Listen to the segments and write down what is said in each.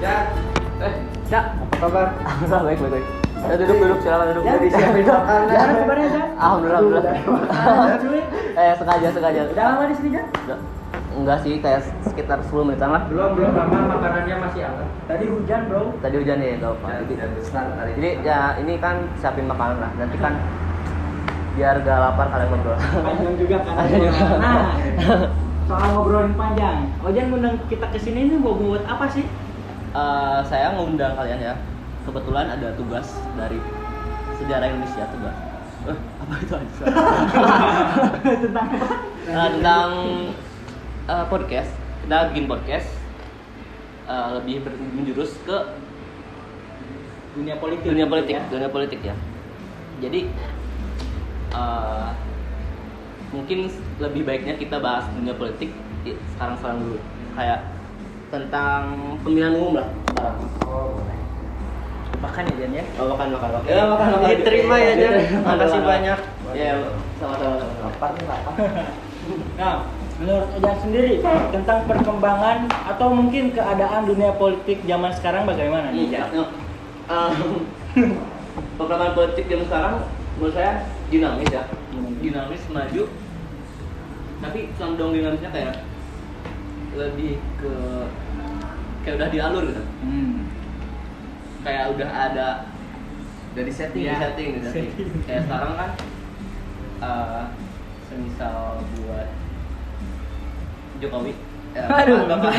Cak, apa kabar? Alhamdulillah baik. Ya duduk silakan duduk. Ya disiapin makanan. Gimana kabarnya, Jan? Alhamdulillah. Sengaja. Udah lama di sini, Jan? Enggak sih, kayak sekitar 10 menitan lah. Belum lama, makanannya masih hangat. Tadi hujan, Bro. Tadi hujan ya, enggak apa. Jadi ya ini kan siapin makanan lah. Nanti kan biar gak lapar kalian ngobrol. Panjang juga kan. Panjang juga. Nah, soal ngobrolin panjang. Ojan ngundang kita kesini ini buat apa sih? Saya ngundang kalian ya. Kebetulan ada tugas dari sejarah Indonesia tugas. Apa itu aja? Tentang apa? Tentang podcast. Kita bikin podcast lebih menjurus ke Dunia politik ya. Jadi mungkin lebih baiknya kita bahas dunia politik sekarang dulu. Kayak tentang pemilihan umum lah sekarang. Oh, boleh. Makan ya, Jan ya? Makan. Ya, makan. Diterima ya, Jan. Makasih banyak. Ya, sama-sama. Lapar nih, lapar. Nah, menurut Ojan sendiri tentang perkembangan atau mungkin keadaan dunia politik zaman sekarang bagaimana nih, Jan? Perkembangan politik zaman sekarang menurut saya dinamis ya. Dinamis, maju. Tapi condong dinamisnya kayak lebih ke kayak udah dialur gitu. Kayak udah ada Udah disetting. Kayak sekarang kan semisal buat Jokowi Aduh. Bapak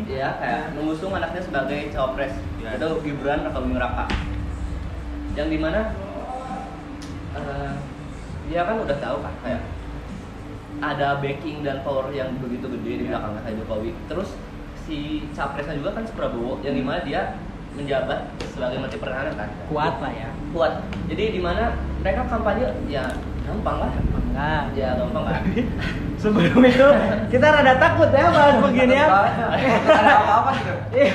ya kayak mengusung anaknya sebagai cawapres itu Gibran atau Buming Raka yang dimana dia kan udah tahu kan kayak ada backing dan power yang begitu gede di belakangnya kayak Jokowi. Terus si capresnya juga kan Prabowo yang dimana dia menjabat sebagai Menteri Pertahanan kan. Kuat lah ya. Kuat. Jadi dimana mereka kampanye ya gampang lah. Enggak. Ya gampang kan. Sebelum itu kita rada takut ya bahas beginian. Ada apa-apa gitu. Iya.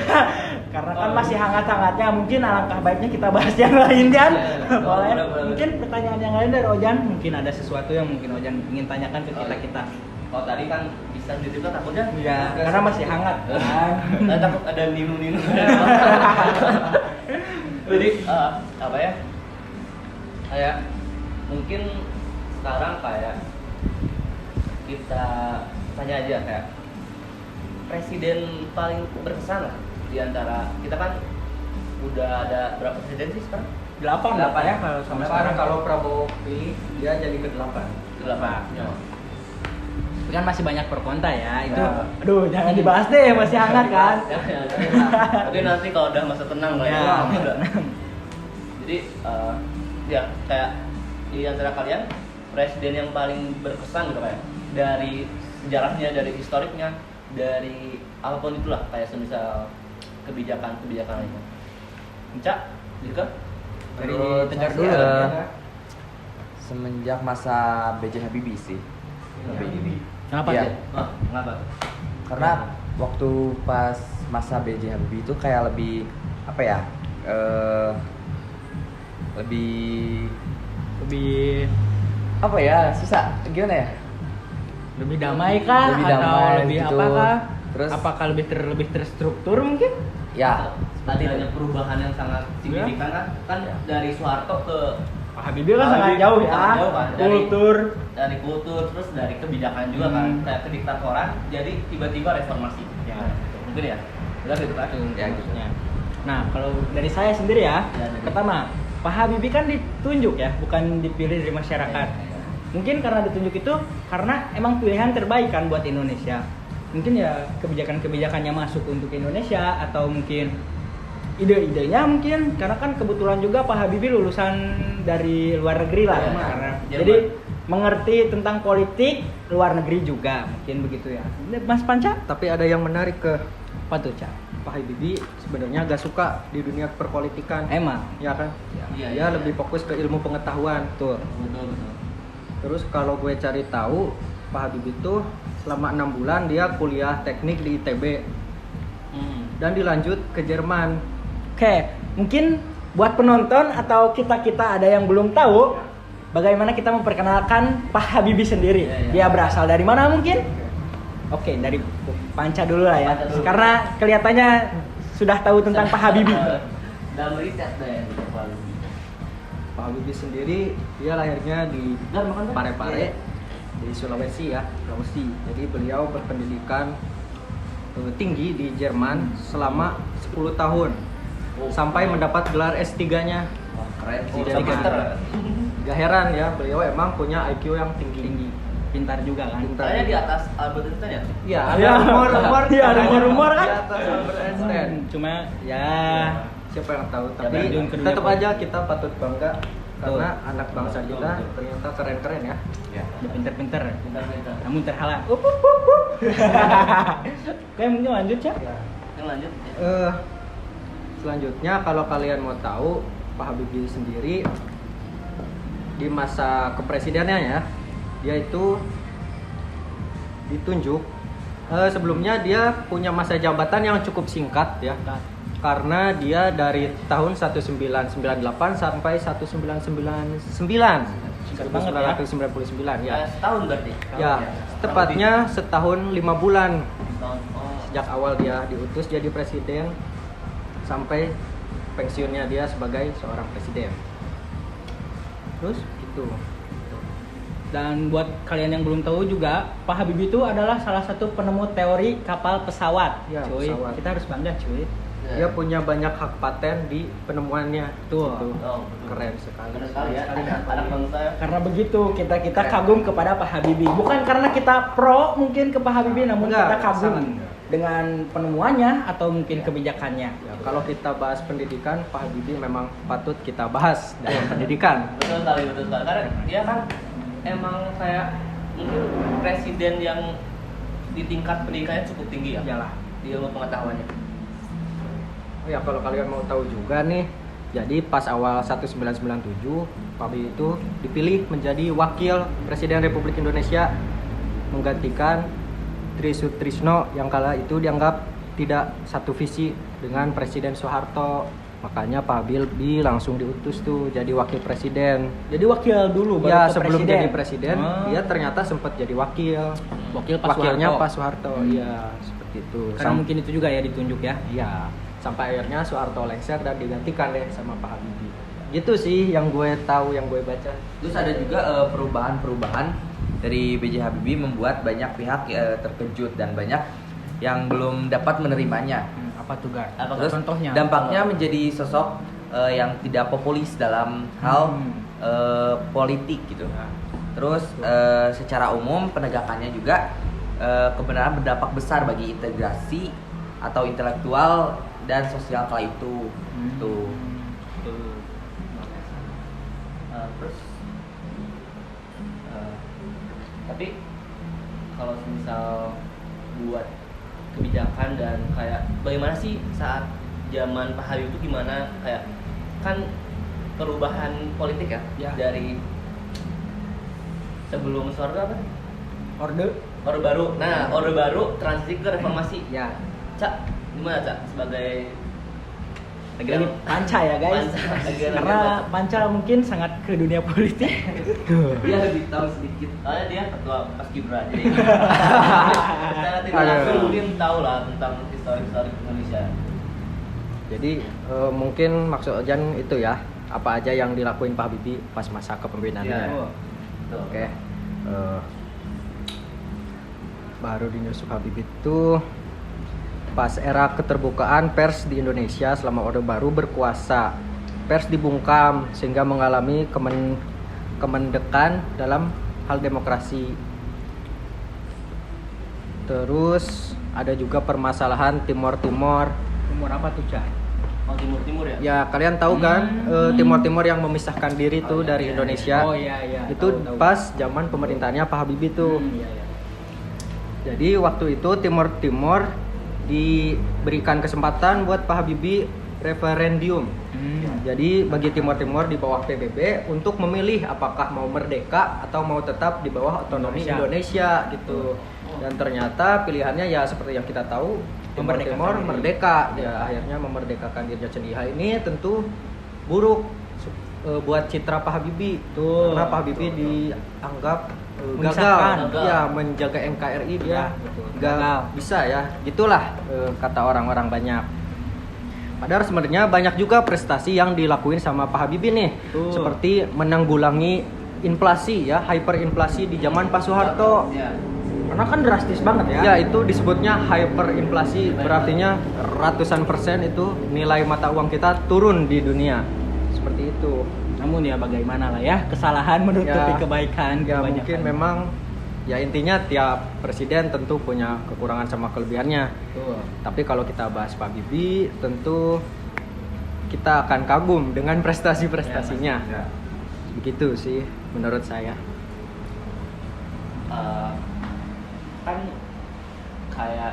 Karena kan masih hangat-hangatnya, mungkin alangkah baiknya kita bahas yang lain, Jan. Boleh. Mungkin pertanyaan yang lain dari Ojan, mungkin ada sesuatu yang mungkin Ojan ingin tanyakan ke kita-kita. Kalau tadi kan bisa dititipkan takutnya. Iya, karena masih hangat kan. Takut ada ninu-ninu. Jadi apa ya? Kayak mungkin sekarang kayak kita tanya aja kayak presiden paling berkesan lah di antara kita kan udah ada berapa presiden sih sekarang? 8 ya kalau sampai sekarang. Kalau Prabowo pilih dia jadi ke-8. 8. Ya. Tapi kan masih banyak pro kontra ya. Itu Ya. aduh jangan dibahas deh, masih hangat kan. Ya. Tapi nanti kalau udah masa tenang lah ya. Ya. Jadi ya kayak di antara kalian presiden yang paling berkesan gitu kayak dari sejarahnya, dari historiknya, dari apapun itulah kayak semisal kebijakan lainnya. Encak, Dika? Dari Menurut Tegar saya dulu sih, ya. Semenjak masa B.J. Habibie sih. Kenapa Iya. sih? Kenapa? Karena waktu pas masa B.J. Habibie itu kayak lebih apa ya? Lebih apa ya? Susah. Gimana ya? Lebih damai kah Lebih atau damai lebih gitu. apakah? Terus Apakah lebih terstruktur mungkin? ya, Adanya perubahan yang sangat signifikan kan Ya. dari Soeharto ke Pak Habibie kan sangat jauh ya. Sangat jauh, kan. Dari kultur terus dari kebijakan juga kan kayak kediktatoran jadi tiba-tiba reformasi Ya. mungkin ya udah gitu kan ya gitu. Nah, kalau dari saya sendiri ya, Ya, dari- pertama, Pak Habibie kan ditunjuk ya, bukan dipilih dari masyarakat. Mungkin karena ditunjuk itu karena emang pilihan terbaik kan buat Indonesia. Mungkin ya kebijakan-kebijakannya masuk untuk Indonesia atau mungkin ide-idenya mungkin karena kan kebetulan juga Pak Habibie lulusan dari luar negeri lah Ya, karena Jerman. jadi mengerti tentang politik luar negeri juga mungkin begitu ya. Mas Panca? Tapi ada yang menarik ke Apa tuh, Cak? Pak Habibie sebenarnya agak suka di dunia perpolitikan. Emang? Ya kan? Iya, Dia iya. lebih fokus ke ilmu pengetahuan. Tuh. betul Terus kalau gue cari tahu, Pak Habibie itu selama 6 bulan dia kuliah teknik di ITB dan dilanjut ke Jerman. Oke, mungkin buat penonton atau kita-kita ada yang belum tahu bagaimana kita memperkenalkan Pak Habibie sendiri. Iya, iya. Dia berasal dari mana mungkin? Oke, dari Panca dulu lah ya. Panca dulu. Karena kelihatannya sudah tahu tentang Pak Habibie. Dalam riset deh Pak Habibie. Pak Habibie sendiri dia lahirnya di Dan makan kan? Parepare di Sulawesi ya, Sulawesi. Jadi beliau berpendidikan tinggi di Jerman selama 10 tahun sampai mendapat gelar S3-nya. Wah, keren sih. Jadi Pinter. Gak heran ya, beliau emang punya IQ yang tinggi. Pintar juga kan. Pintar. Katanya di atas Albert Einstein ya? Iya, ada Iya. rumor-rumor. Iya, ada rumor-rumor kan? Di atas Albert Einstein. Cuma ya Siapa yang tahu? Ya, Tapi terjun ke dunia tetap politik. aja kita patut bangga karena anak bangsa Betul, kita betul. ternyata keren-keren ya. Iya. dia pinter-pinter. Pinter-pinter. Namun terhalang. Oke, mungkin lanjut ya. Yang lanjut. Selanjutnya kalau kalian mau tahu Pak Habibie sendiri di masa kepresidenannya ya, dia itu ditunjuk sebelumnya dia punya masa jabatan yang cukup singkat ya. Karena dia dari tahun 1998 sampai 1999. banget ya. 1999 ya. Setahun berarti. Ya, tepatnya setahun 5 bulan Setahun. Oh. sejak awal dia diutus jadi presiden sampai pensiunnya dia sebagai seorang presiden. Terus gitu. Dan buat kalian yang belum tahu juga, Pak Habibie itu adalah salah satu penemu teori kapal pesawat. Ya, cuy, pesawat. kita harus bangga, cuy. Dia punya banyak hak paten di penemuannya. Tuh. Gitu. Oh, betul. Keren sekali. Keren sekali ya. Sekali. Anak bangsa ya. Karena begitu kita Keren. kagum kepada Pak Habibie. Bukan karena kita pro mungkin ke Pak Habibie, namun Enggak, kita kagum sangat. dengan penemuannya atau mungkin kebijakannya. Ya, kalau kita bahas pendidikan, Pak Habibie memang patut kita bahas dalam pendidikan. Betul sekali, betul sekali. Karena dia kan emang kayak mungkin presiden yang di tingkat pendidikannya cukup tinggi ya. Iyalah. Di ilmu pengetahuannya. Oh ya, kalau kalian mau tahu juga nih, jadi pas awal 1997 Pak Habibie itu dipilih menjadi wakil Presiden Republik Indonesia menggantikan Tri Sutrisno yang kala itu dianggap tidak satu visi dengan Presiden Soeharto. Makanya Pak Habibie langsung diutus tuh jadi wakil presiden. Jadi wakil dulu baru Ya ke sebelum presiden. jadi presiden, Oh. dia ternyata sempat jadi wakil. Wakil Pak Wakilnya Soeharto. Pak Soeharto. Iya, seperti itu. Karena mungkin itu juga ya ditunjuk ya. Iya, sampai akhirnya Soeharto lengser dan digantikan deh sama Pak Habibie. Gitu sih yang gue tahu, yang gue baca. Terus ada juga perubahan-perubahan dari B.J. Habibie membuat banyak pihak terkejut dan banyak yang belum dapat menerimanya. Apa tuh, Gar? Apa Terus contohnya? dampaknya menjadi sosok yang tidak populis dalam hal politik gitu. Terus secara umum penegakannya juga kebenaran berdampak besar bagi integrasi atau intelektual dan sosial kala itu. Tuh. Tuh. Terus tapi kalau misal buat kebijakan dan kayak bagaimana sih saat zaman Pak Habibie itu gimana, kayak kan perubahan politik ya, Ya. dari sebelum Soeharto apa? Orde. Orde Baru. Nah, Orde Baru transisi ke reformasi. Ya, Cak, gimana Cak sebagai Lagi panca ya guys. Karena panca mungkin sangat ke dunia politik. dia lebih tahu sedikit. Soalnya dia ketua Paskibra jadi. Secara tidak langsung Aduh. mungkin tahu lah tentang histori Indonesia. jadi mungkin maksud Ojan itu ya, apa aja yang dilakuin Pak Habibie pas masa kepemimpinannya. Iya. Betul. Oke. Baru dinusuk Habibie itu pas era keterbukaan pers di Indonesia selama Orde Baru berkuasa. Pers dibungkam sehingga mengalami kemendekan dalam hal demokrasi. Terus ada juga permasalahan Timor Timor. Umur apa tuh, Cak? Oh, Timur ya? Ya kalian tahu kan Timor Timor yang memisahkan diri tuh iya, dari iya, Indonesia. Oh iya iya. Itu Tahu. pas zaman pemerintahannya Pak Habibie tuh. Iya iya. Jadi waktu itu Timor Timor diberikan kesempatan buat Pak Habibie referendum. Jadi bagi Timor Timor di bawah PBB untuk memilih apakah mau merdeka atau mau tetap di bawah otonomi Indonesia gitu. Dan ternyata pilihannya ya seperti yang kita tahu, Timor Timor merdeka. Ya akhirnya memerdekakan dirinya sendiri. Hal ini tentu buruk buat citra Pak Habibie. Tuh. Karena Pak Habibie dianggap gagal Menyesatkan. ya menjaga NKRI dia Ya, betul. nggak Gagal. bisa ya, gitulah kata orang-orang banyak. Padahal sebenarnya banyak juga prestasi yang dilakuin sama Pak Habibie nih, Betul. seperti menanggulangi inflasi ya, hyperinflasi di zaman Pak Soeharto. Ya. Karena kan drastis banget ya. Ya, itu disebutnya hyperinflasi, berartinya ratusan persen itu nilai mata uang kita turun di dunia. Seperti itu. Namun ya bagaimana lah ya, kesalahan menutupi Ya, kebaikan. Ya kebanyakan. mungkin memang ya intinya tiap presiden tentu punya kekurangan sama kelebihannya. Betul. Tapi kalau kita bahas Pak Habibie, tentu kita akan kagum dengan prestasi-prestasinya. Ya. Begitu sih menurut saya. Kan kayak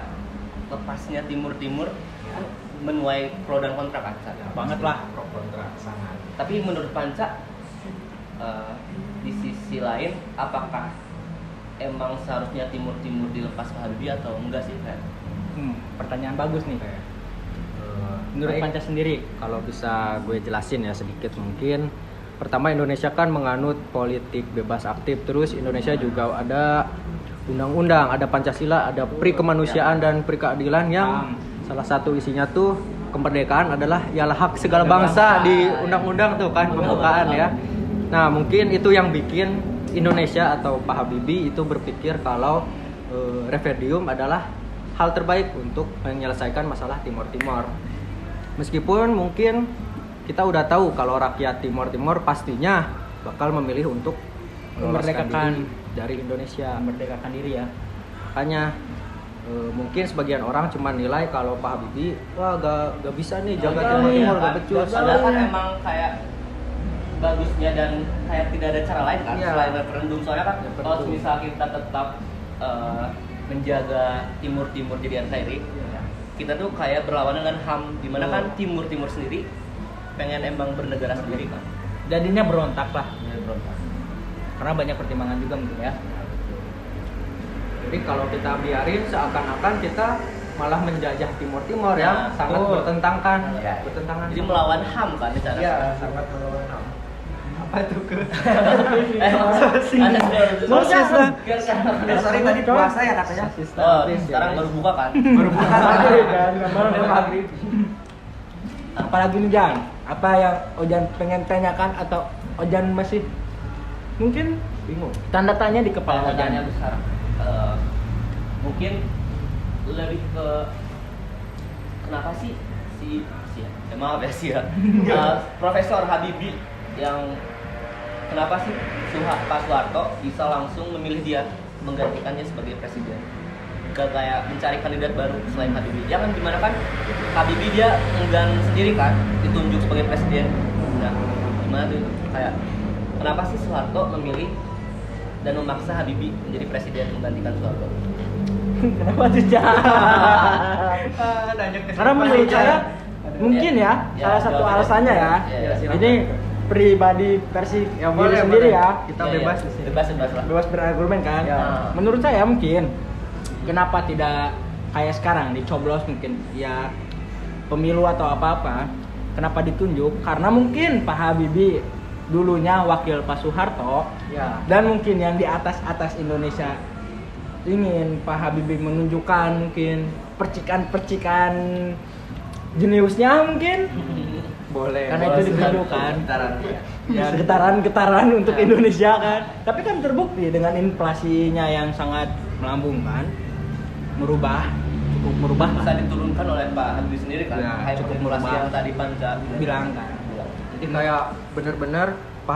lepasnya Timur kan menuai pro dan kontra kan. Banget lah. Pro kontra sangat. Tapi menurut Panca, di sisi lain, apakah emang seharusnya Timur dilepas ke Habibie atau enggak sih? Kayak? Pertanyaan bagus nih. Eh, Menurut Baik. Panca sendiri. Kalau bisa gue jelasin ya sedikit mungkin. Pertama, Indonesia kan menganut politik bebas aktif, terus Indonesia juga ada undang-undang, ada Pancasila, ada pri kemanusiaan dan pri keadilan yang salah satu isinya tuh kemerdekaan adalah ialah hak segala bangsa di undang-undang tuh kan, pembukaan ya. Nah, mungkin itu yang bikin Indonesia atau Pak Habibie itu berpikir kalau referendum adalah hal terbaik untuk menyelesaikan masalah Timor Timor. Meskipun mungkin kita udah tahu kalau rakyat Timor Timor pastinya bakal memilih untuk meloloskan Memerdekakan diri dari Indonesia. Merdekakan diri ya. Makanya mungkin sebagian orang cuma nilai kalau Pak Habibie wah gak bisa nih jaga Timor Timor, gak becus. Padahal kan emang kayak bagusnya dan kayak tidak ada cara lain kan Iya. selain referendum. Soalnya kan Ya, betul. kalau misal kita tetap menjaga Timur jadi NKRI, kita tuh kayak berlawanan dengan HAM, dimana kan Timur sendiri pengen emang bernegara sendiri kan. Jadinya berontak lah. Ya, berontak. Karena banyak pertimbangan juga mungkin ya. Jadi kalau kita biarin seakan-akan kita malah menjajah Timor Timor Ya, yang sangat betul. bertentangan, Ya. bertentangan. Jadi sama- melawan HAM kan secara Iya, sangat melawan HAM. apa tuh ke? ada Sosis lah. Sorry tadi puasa ya katanya. Oh, sekarang baru buka kan? Baru buka lagi kan, baru maghrib. Apalagi nih Jan, apa yang Ojan pengen tanyakan atau Ojan masih mungkin Bingung. tanda tanya di kepala Pertanyaannya Ojan? besar. Mungkin lebih ke kenapa sih maaf ya sih ya. Profesor Habibie yang kenapa sih Pak Soeharto bisa langsung memilih dia menggantikannya sebagai presiden? Gak kayak mencari kandidat baru selain Habibie. Jangan gimana kan Habibie dia enggan sendiri kan ditunjuk sebagai presiden. Nah, gimana tuh kayak kenapa sih Soeharto memilih dan memaksa Habibie menjadi presiden menggantikan Soeharto? Kenapa tuh Jan? Karena menurut saya mungkin ya, Ya, salah satu jawab aja. alasannya ya. Ya, silakan. Ini pribadi versi Ya, diri boleh, sendiri boleh. ya. Kita Ya, bebas ya. di sini. Bebas lah. Bebas berargumen kan. Ya. Menurut saya mungkin kenapa tidak kayak sekarang dicoblos mungkin ya pemilu atau apa-apa. Kenapa ditunjuk? Karena mungkin Pak Habibie dulunya wakil Pak Soeharto Ya. dan mungkin yang di atas Indonesia ingin Pak Habibie menunjukkan mungkin percikan-percikan jeniusnya mungkin Boleh. karena itu ditunjukkan Getaran. ya getaran-getaran untuk Indonesia kan, tapi kan terbukti dengan inflasinya yang sangat melambungkan cukup merubah Bisa lah diturunkan oleh Pak Habibie sendiri kan. Ya, Kayak cukup inflasi merubah. yang tadi Panca bilang kan. Jadi kayak benar-benar Pak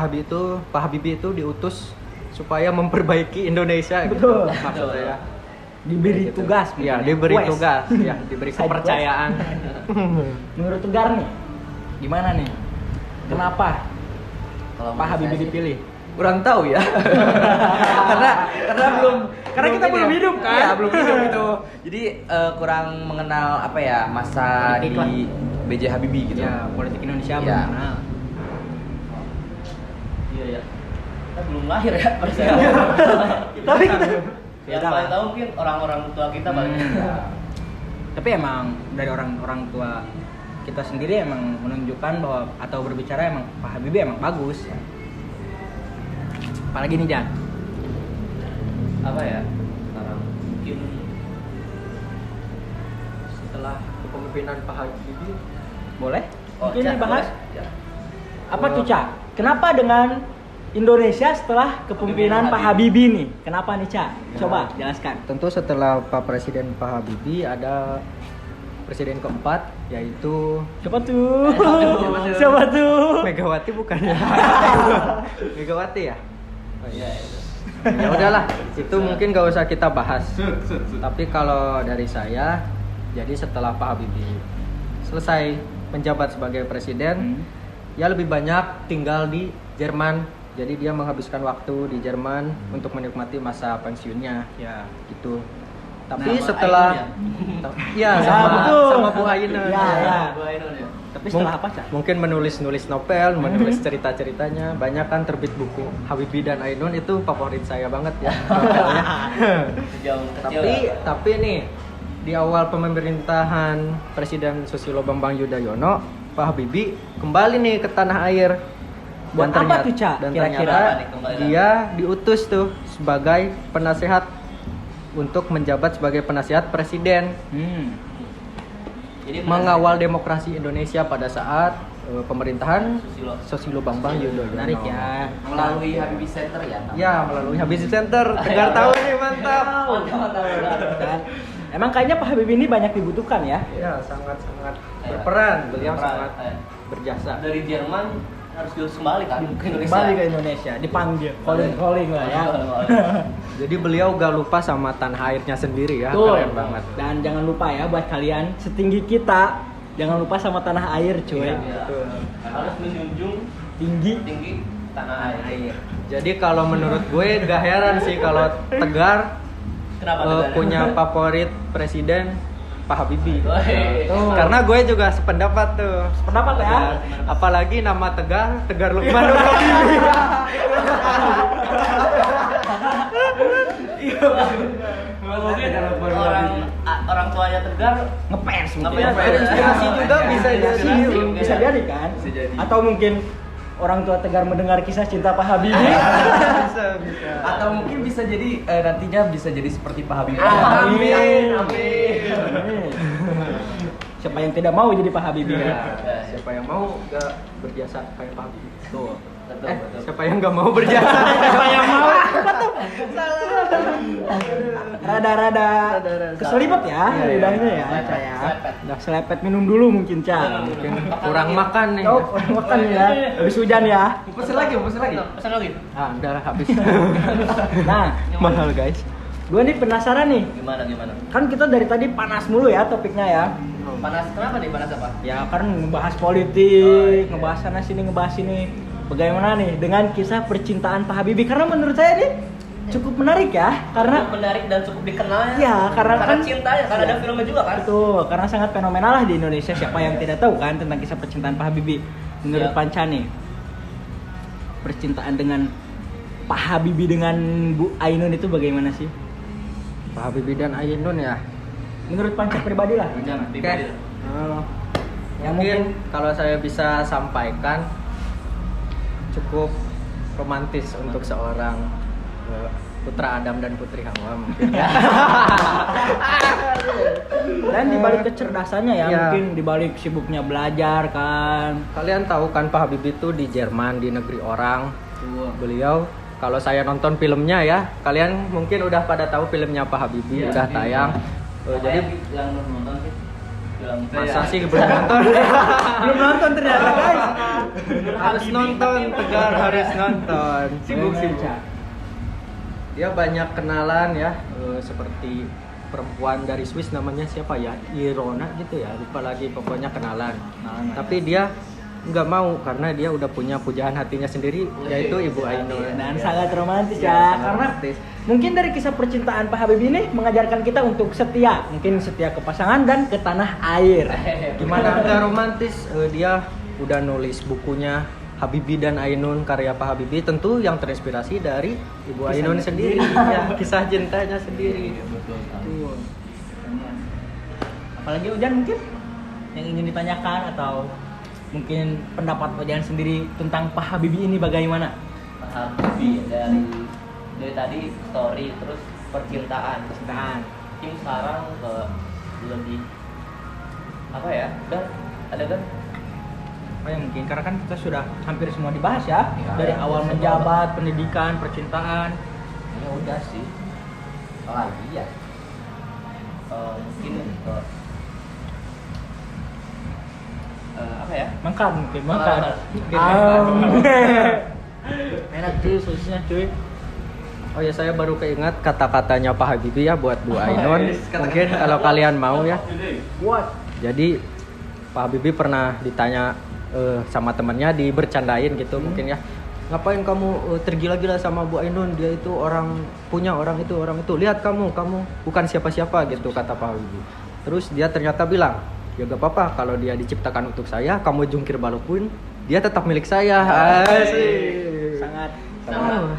Habibie itu diutus supaya memperbaiki Indonesia Betul. gitu. Maksud saya. Diberi Kayak gitu. tugas Iya, mungkin ya. diberi Quest. tugas, ya, diberi Side kepercayaan. Menurut Tegar nih gimana nih, kenapa Kalau Pak Habibie dipilih? Kurang tahu ya. karena belum Karena kita belum ini ya. hidup, kan? Iya, belum hidup itu. Jadi kurang mengenal apa ya masa Politik di BJ Habibie gitu. Ya, politik Indonesia Iya. belum kenal. Iya ya. Kita belum lahir ya pada saat Tapi kita yang Beda paling lah. tahu mungkin orang-orang tua kita paling. Tapi emang dari orang tua kita sendiri emang menunjukkan bahwa atau berbicara emang Pak Habibie emang bagus. Apalagi nih Jan, apa ya? Sekarang mungkin Setelah kepemimpinan Pak Habibie, Boleh? oh, Mungkin Cak, dibahas. boleh? Ya. Apa tuh, Cak? Kenapa dengan Indonesia setelah kepemimpinan Pak Habibie nih? Kenapa nih, Cak? Coba jelaskan. tentu setelah Presiden Pak Habibie ada presiden keempat, yaitu Siapa tuh? Siapa tuh? Siapa tuh? Megawati bukan ya? Megawati ya? Iya, itu. Ya udahlah, itu mungkin gak usah kita bahas. Tapi kalau dari saya, jadi setelah Pak Habibie selesai menjabat sebagai presiden, ya lebih banyak tinggal di Jerman. Jadi dia menghabiskan waktu di Jerman untuk menikmati masa pensiunnya, Ya. gitu. Tapi Sama setelah, ya Ya, sama betul. sama Bu Ainun. Ya, ya. Bu Ainun ya. Tapi setelah apa, Cak? Mungkin menulis novel, menulis cerita-ceritanya. Banyak kan terbit buku Habibie dan Ainun, itu favorit saya banget ya novelnya. Sejauh kecil. Tapi nih di awal pemerintahan Presiden Susilo Bambang Yudhoyono, Pak Habibie kembali nih ke tanah air. Buat apa tuh, Cak, Dan kira-kira? ternyata Apa nih kembali dia diutus tuh sebagai penasehat untuk menjabat sebagai penasehat presiden, Jadi mengawal demokrasi Indonesia pada saat pemerintahan Susilo. Susilo Bambang Yudhoyono. Menarik ya. Melalui Habibie Center ya. Ya, melalui Habibie Center. Tegar tahu nih, mantap. Mantap. Dan emang kayaknya Pak Habibie ini banyak dibutuhkan ya. Ya, sangat-sangat berperan. Beliau sangat berjasa. Dari Jerman harus diurus kembali kan ke Indonesia. Kembali ke Indonesia, dipanggil, calling lah ya. Jadi beliau gak lupa sama tanah airnya sendiri ya. Betul. Keren banget. Dan jangan lupa ya buat kalian setinggi kita, jangan lupa sama tanah air, cuy. Iya. Betul. Harus menjunjung Tinggi. tanah air. Jadi kalau menurut gue gak heran sih kalau Tegar Kenapa Tegar? punya favorit presiden Pak Habibie. Woi. Tuh. Karena gue juga sependapat tuh. Pendapat ya. Apalagi nama Tegar Lukman Habibie. Mungkin orang tuanya Tegar Ngepers mungkin. Ngepers. Terinspirasi juga bisa jadi. Bisa jadi kan? Bisa jadi. Atau mungkin orang tua Tegar mendengar kisah cinta Pak Habibie. Bisa. Atau mungkin bisa jadi nantinya bisa jadi seperti Pak Habibie. Amin. Amin. Siapa yang tidak mau jadi Pak Habibie ya? Siapa yang mau gak berjasa kayak Pak Habibie? Betul. Siapa yang gak mau berjasa? Siapa yang mau? Rada-rada keselipet ya Iya, lidahnya ya, Selepet, Ca ya. selepet. Udah selepet minum dulu mungkin, Ca. Mungkin kurang makan nih. Oh, makan ya. Habis hujan ya. Pesen lagi. Pesan lagi. Ah, udah lah, habis. Nah, Mahal guys. gue nih penasaran nih. Gimana? Kan kita dari tadi panas mulu ya topiknya ya. Panas kenapa nih? Panas apa? Ya kan ngebahas politik, iya. ngebahas sana sini, ngebahas ini. Bagaimana nih dengan kisah percintaan Pak Habibie? Karena menurut saya nih cukup menarik ya, karena Cukup menarik dan cukup dikenal ya. ya karena kan cinta ya, karena ada filmnya juga kan. betul, karena sangat fenomenal lah di Indonesia. Siapa yang tidak tahu kan tentang kisah percintaan Pak Habibie? Menurut Iya. Panca nih, percintaan dengan Pak Habibie dengan Bu Ainun itu bagaimana sih? Pak Habibie dan Ainun ya. Menurut Panca pribadi lah. Jangan Oke. pribadi. Ya Mungkin kalau saya bisa sampaikan cukup romantis untuk seorang putra Adam dan putri Hawa mungkin ya. Dan dibalik kecerdasannya ya, Iya. mungkin dibalik sibuknya belajar kan. Kalian tahu kan Pak Habibie itu di Jerman, di negeri orang. Beliau kalau saya nonton filmnya ya, kalian mungkin udah pada tahu filmnya Pak Habibie Iya, udah iya. tayang. Jadi yang nonton sih. Film masa sih belum nonton? Belum nonton ternyata guys. Harus nonton, Tegar harus nonton. Sibuk. Dia banyak kenalan ya, seperti perempuan dari Swiss namanya siapa ya, Irona gitu ya, lupa lagi, pokoknya kenalan. Tapi dia nggak mau karena dia udah punya pujaan hatinya sendiri, yaitu Ibu Ainun. Dan sangat romantis Iya, ya, sangat karena romantis. mungkin dari kisah percintaan Pak Habibie ini mengajarkan kita untuk setia, mungkin setia ke pasangan dan ke tanah air. Gimana nggak romantis? Dia udah nulis bukunya Habibie dan Ainun, karya Pak Habibie, tentu yang terinspirasi dari Ibu Ainun sendiri, ya, kisah cintanya sendiri. Tuh. Apalagi Ujan mungkin yang ingin ditanyakan atau mungkin pendapat Ujan sendiri tentang Pak Habibie ini bagaimana? Pak Habibie dari tadi story terus percintaan. Mungkin sekarang lebih apa ya? Dan ada kan Oh ya mungkin karena kan kita sudah hampir semua dibahas ya, Iya, dari iya, awal semua menjabat, pendidikan, percintaan. Ya udah sih. Apalagi ya. mungkin apa ya? Makan mungkin Makan. Enak cuy sosisnya cuy. Oh ya, saya baru keingat kata-katanya Pak Habibie ya buat Bu Ainun. Mungkin kalau kalian mau ya. What? Jadi Pak Habibie pernah ditanya sama temannya, dibercandain gitu mungkin ya. Ngapain kamu tergila-gila sama Bu Ainun? Dia itu orang orang itu. Lihat kamu bukan siapa-siapa gitu, kata Pak Habibie. Terus dia ternyata bilang, ya gak apa-apa kalau dia diciptakan untuk saya, kamu jungkir balik pun dia tetap milik saya. Asik. Sangat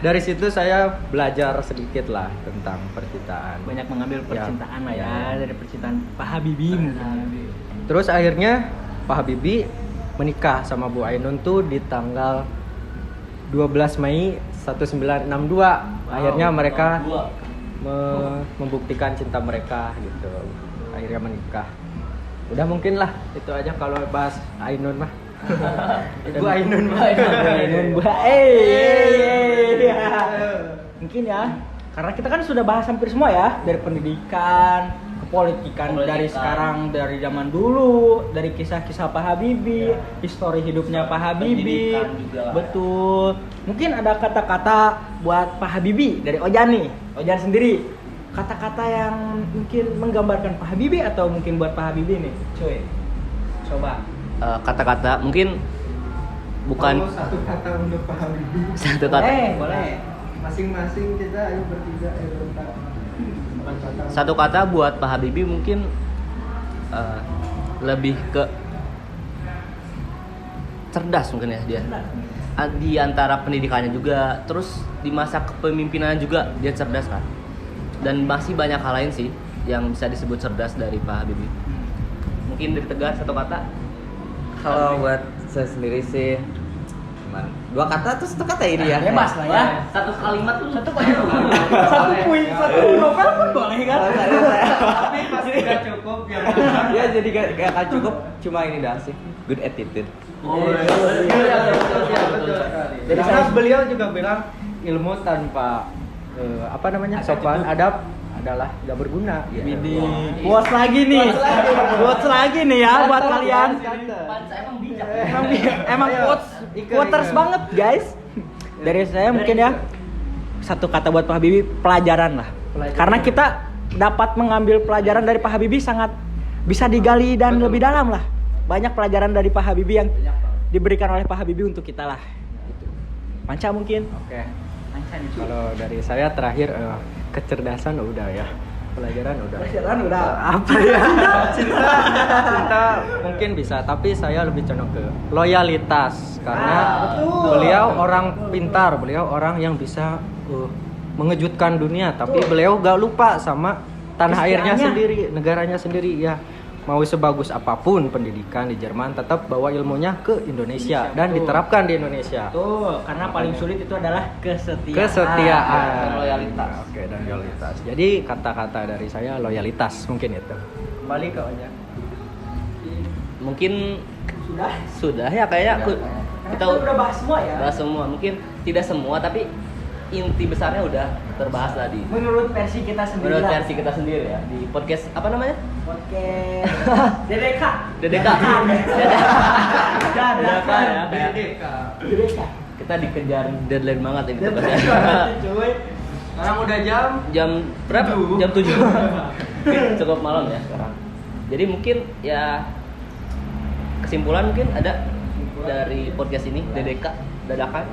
Dari situ saya belajar sedikit lah tentang percintaan. banyak mengambil percintaan lah ya, dari percintaan Pak Habibie mungkin. Terus akhirnya Pak Habibie menikah sama Bu Ainun tuh di tanggal 12 Mei 1962. Akhirnya mereka membuktikan cinta mereka gitu. Akhirnya menikah. Udah mungkin lah itu aja kalau bahas Ainun mah. Bu Ainun mah. Mungkin ya, karena kita kan sudah bahas hampir semua ya, dari pendidikan, kepolitikan, dari sekarang, dari zaman dulu, dari kisah-kisah Pak Habibie, histori hidupnya Pak Habibie. Pendidikan juga. Betul. Mungkin ada kata-kata buat Pak Habibie dari Ojan nih, Ojan sendiri. Kata-kata yang mungkin menggambarkan Pak Habibie atau mungkin buat Pak Habibie nih, cuy. Coba. Kata-kata mungkin bukan Satu kata untuk Pak Habibie. satu kata. Boleh. Masing-masing kita ayo bertiga Satu kata buat Pak Habibie mungkin lebih ke cerdas mungkin ya dia. Di antara pendidikannya juga, terus di masa kepemimpinannya juga dia cerdas kan. Dan masih banyak hal lain sih yang bisa disebut cerdas dari Pak Habibie. Mungkin dari Tegar satu kata. Kalau buat saya sendiri sih cuman 2 kata atau 1 kata ini ya. Bebas lah ya. Satu kalimat tuh Satu novel pun boleh kan? Tapi pasti gak cukup yang Ya jadi gak akan cukup, cuma ini dah sih. Good attitude. Jadi karena beliau juga bilang ilmu tanpa sopan adab adalah gak berguna. Widih. Quotes lagi nih. Quotes lagi nih ya buat kalian. Pansa emang bijak. Emang quoters banget guys. Dari saya mungkin ya, 1 kata buat Pak Habibie, pelajaran lah. Karena kita dapat mengambil pelajaran dari Pak Habibie sangat bisa digali dan lebih dalam lah. Banyak pelajaran dari Pak Habibie yang diberikan oleh Pak Habibie untuk kita lah. Manca mungkin. Oke. Manca nih. Kalau dari saya terakhir kecerdasan udah ya. Pelajaran udah. Apa ya? Cinta mungkin bisa, tapi saya lebih condong ke loyalitas karena beliau orang pintar, beliau orang yang bisa mengejutkan dunia, tapi beliau gak lupa sama tanah airnya sendiri, negaranya sendiri ya. Mau sebagus apapun pendidikan di Jerman, tetap bawa ilmunya ke Indonesia dan diterapkan di Indonesia. Tuh, karena paling sulit itu adalah kesetiaan. Dan loyalitas. Oke, dan loyalitas. Jadi kata-kata dari saya loyalitas mungkin itu. Kembali ke Ojan. Mungkin Sudah. sudah ya kayaknya Kita udah bahas semua ya. bahas semua. Mungkin tidak semua tapi inti besarnya udah terbahas tadi. Menurut versi kita sendiri. Menurut lah. versi kita sendiri ya di podcast apa namanya? Podcast DDK. DDK. DDK ya. DDK. Kita dikejar deadline banget ini DDK. tugasnya. Cuy. Sekarang udah Jam berapa? Jam 7. Cukup malam ya sekarang. Jadi mungkin ya kesimpulan mungkin ada dari podcast ini DDK dadakan.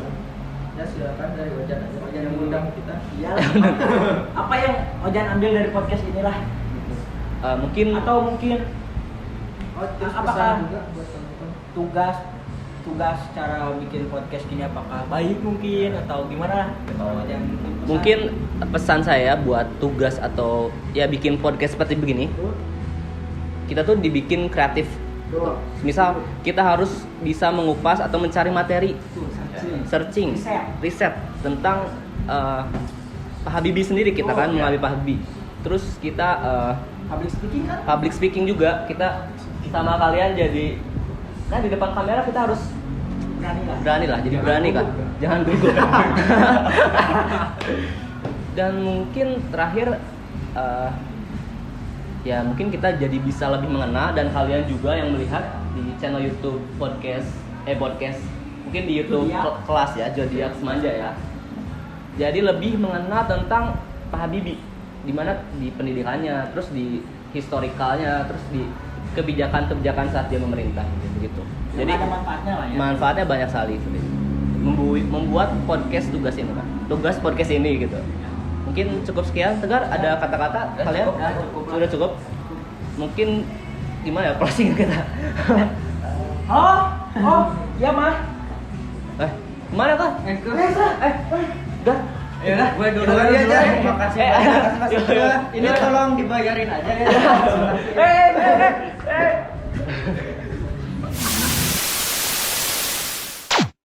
Ya silakan dari Ojan aja. Ojan yang undang kita. Iya. Apa yang Ojan ambil dari podcast inilah? Mungkin Mungkin Terus apakah pesan juga buat teman-teman. tugas cara bikin podcast ini apakah baik mungkin atau gimana? Ojan pesan. mungkin pesan saya buat tugas atau ya bikin podcast seperti begini. Kita tuh dibikin kreatif. Misal kita harus bisa mengupas atau mencari materi, searching, riset tentang Pak Habibie sendiri kita kan melalui Pak Habibie. Terus kita Public speaking kan? public speaking juga kita sama kalian jadi kan di depan kamera kita harus Berani lah. jadi berani kan, jangan gugup. Dan mungkin terakhir ya mungkin kita jadi bisa lebih mengena dan kalian juga yang melihat di channel YouTube podcast mungkin di YouTube kelas ya Zodiac Semanja ya. Jadi lebih mengena tentang Pak Habibie di mana di pendidikannya, terus di historikalnya, terus di kebijakan-kebijakan saat dia memerintah gitu. Jadi ada manfaatnya lah ya. manfaatnya banyak sekali sebenarnya. Membuat podcast tugas podcast ini gitu. Mungkin cukup sekian. Tegar ada kata-kata kalian? Sudah cukup. Mungkin gimana ya closing kita? Ya mah. Kemana kah? Dah. Ya udah, gue dulu aja. Terima kasih banyak. Ini tolong dibayarin aja ya.